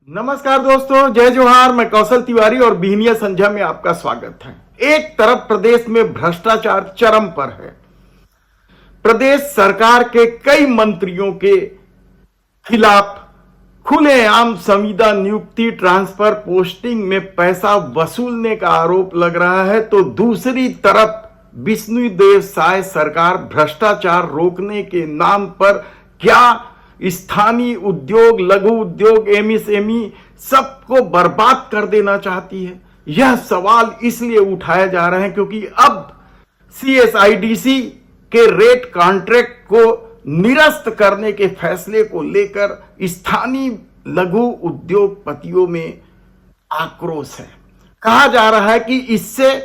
नमस्कार दोस्तों, जय जोहार। मैं कौशल तिवारी और बिहनिया संध्या में आपका स्वागत है। एक तरफ प्रदेश में भ्रष्टाचार चरम पर है। प्रदेश सरकार के कई मंत्रियों के खिलाफ खुलेआम संविदा नियुक्ति, ट्रांसफर, पोस्टिंग में पैसा वसूलने का आरोप लग रहा है, तो दूसरी तरफ विष्णुदेव साय सरकार भ्रष्टाचार रोकने के नाम पर क्या स्थानीय उद्योग, लघु उद्योग, एमएसएमई सबको बर्बाद कर देना चाहती है। यह सवाल इसलिए उठाया जा रहा है क्योंकि अब सीएसआईडीसी के रेट कॉन्ट्रैक्ट को निरस्त करने के फैसले को लेकर स्थानीय लघु उद्योगपतियों में आक्रोश है। कहा जा रहा है कि इससे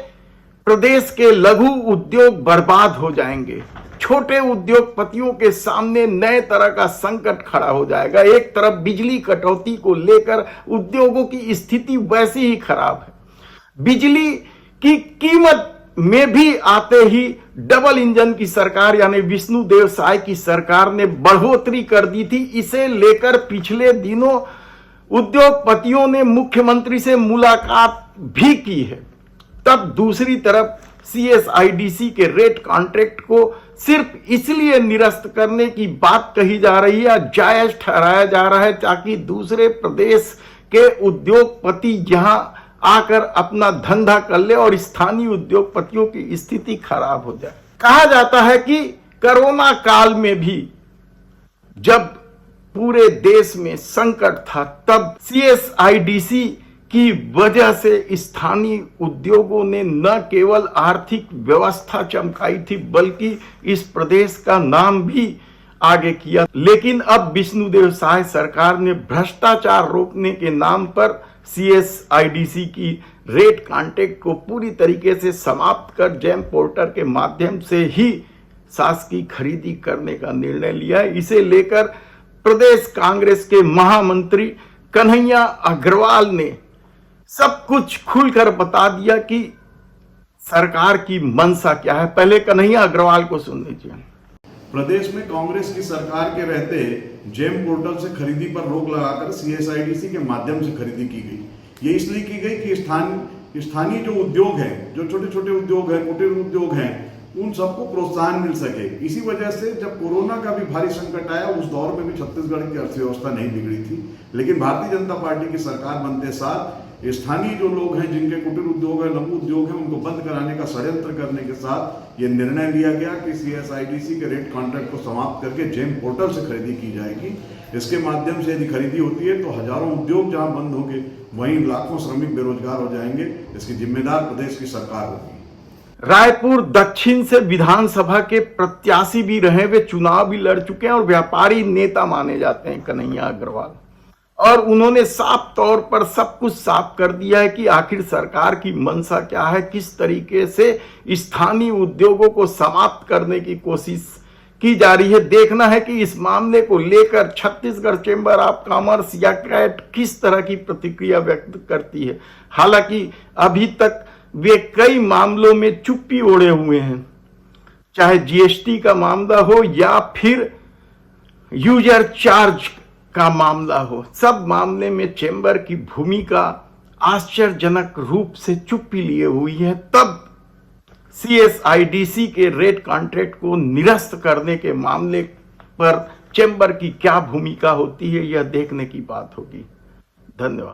प्रदेश के लघु उद्योग बर्बाद हो जाएंगे। छोटे उद्योगपतियों के सामने नए तरह का संकट खड़ा हो जाएगा। एक तरफ बिजली कटौती को लेकर उद्योगों की स्थिति वैसी ही खराब है। बिजली की कीमत में भी आते ही डबल इंजन की सरकार यानी विष्णुदेव साय की सरकार ने बढ़ोतरी कर दी थी। इसे लेकर पिछले दिनों उद्योगपतियों ने मुख्यमंत्री से मुलाकात भी की है। तब दूसरी तरफ सीएसआईडीसी के रेट कॉन्ट्रैक्ट को सिर्फ इसलिए निरस्त करने की बात कही जा रही है, जायज ठहराया जा रहा है ताकि दूसरे प्रदेश के उद्योगपति यहां आकर अपना धंधा कर ले और स्थानीय उद्योगपतियों की स्थिति खराब हो जाए। कहा जाता है कि कोरोना काल में भी जब पूरे देश में संकट था, तब सीएसआईडीसी की वजह से स्थानीय उद्योगों ने न केवल आर्थिक व्यवस्था चमकाई थी बल्कि इस प्रदेश का नाम भी आगे किया। लेकिन अब विष्णुदेव साय सरकार ने भ्रष्टाचार रोकने के नाम पर सीएसआईडीसी की रेट कॉन्ट्रैक्ट को पूरी तरीके से समाप्त कर जेम पोर्टल के माध्यम से ही शासकीय खरीदी करने का निर्णय लिया है। इसे लेकर प्रदेश कांग्रेस के महामंत्री कन्हैया अग्रवाल ने सब कुछ खुलकर बता दिया कि सरकार की मंशा क्या है। पहले कन्हैया अग्रवाल को सुन लीजिए। प्रदेश में कांग्रेस की सरकार के रहते जेम पोर्टल से खरीदी पर रोक लगाकर सीएसआईडीसी के माध्यम से खरीदी की गई। ये इसलिए की गई कि स्थानीय जो उद्योग हैं, जो छोटे छोटे उद्योग हैं, कुटीर उद्योग हैं, उन सबको प्रोत्साहन मिल सके। इसी वजह से जब कोरोना का भी भारी संकट आया, उस दौर में भी छत्तीसगढ़ की अर्थव्यवस्था नहीं बिगड़ी थी। लेकिन भारतीय जनता पार्टी की सरकार बनते साथ स्थानीय जो लोग हैं, जिनके कुटीर उद्योग है, लघु उद्योग है, उनको बंद कराने का षड्यंत्र करने के साथ ये निर्णय लिया गया कि सीएसआईडीसी के रेट कॉन्ट्रैक्ट को समाप्त करके जेम पोर्टल से खरीदी की जाएगी। इसके माध्यम से यदि खरीदी होती है तो हजारों उद्योग जहां बंद होंगे, वहीं लाखों श्रमिक बेरोजगार हो जाएंगे। इसकी जिम्मेदार प्रदेश की सरकार होगी। रायपुर दक्षिण से विधानसभा के प्रत्याशी भी रहे, वे चुनाव भी लड़ चुके हैं और व्यापारी नेता माने जाते हैं कन्हैया अग्रवाल, और उन्होंने साफ तौर पर सब कुछ साफ कर दिया है कि आखिर सरकार की मंशा क्या है, किस तरीके से स्थानीय उद्योगों को समाप्त करने की कोशिश की जा रही है। देखना है कि इस मामले को लेकर छत्तीसगढ़ चेंबर ऑफ कॉमर्स या कैट किस तरह की प्रतिक्रिया व्यक्त करती है। हालांकि अभी तक वे कई मामलों में चुप्पी ओढ़े हुए हैं, चाहे जीएसटी का मामला हो या फिर यूजर चार्ज का मामला हो। सब मामले में चेंबर की भूमिका आश्चर्यजनक रूप से चुप्पी लिए हुई है। तब सीएसआईडीसी के रेट कॉन्ट्रैक्ट को निरस्त करने के मामले पर चेंबर की क्या भूमिका होती है, यह देखने की बात होगी। धन्यवाद।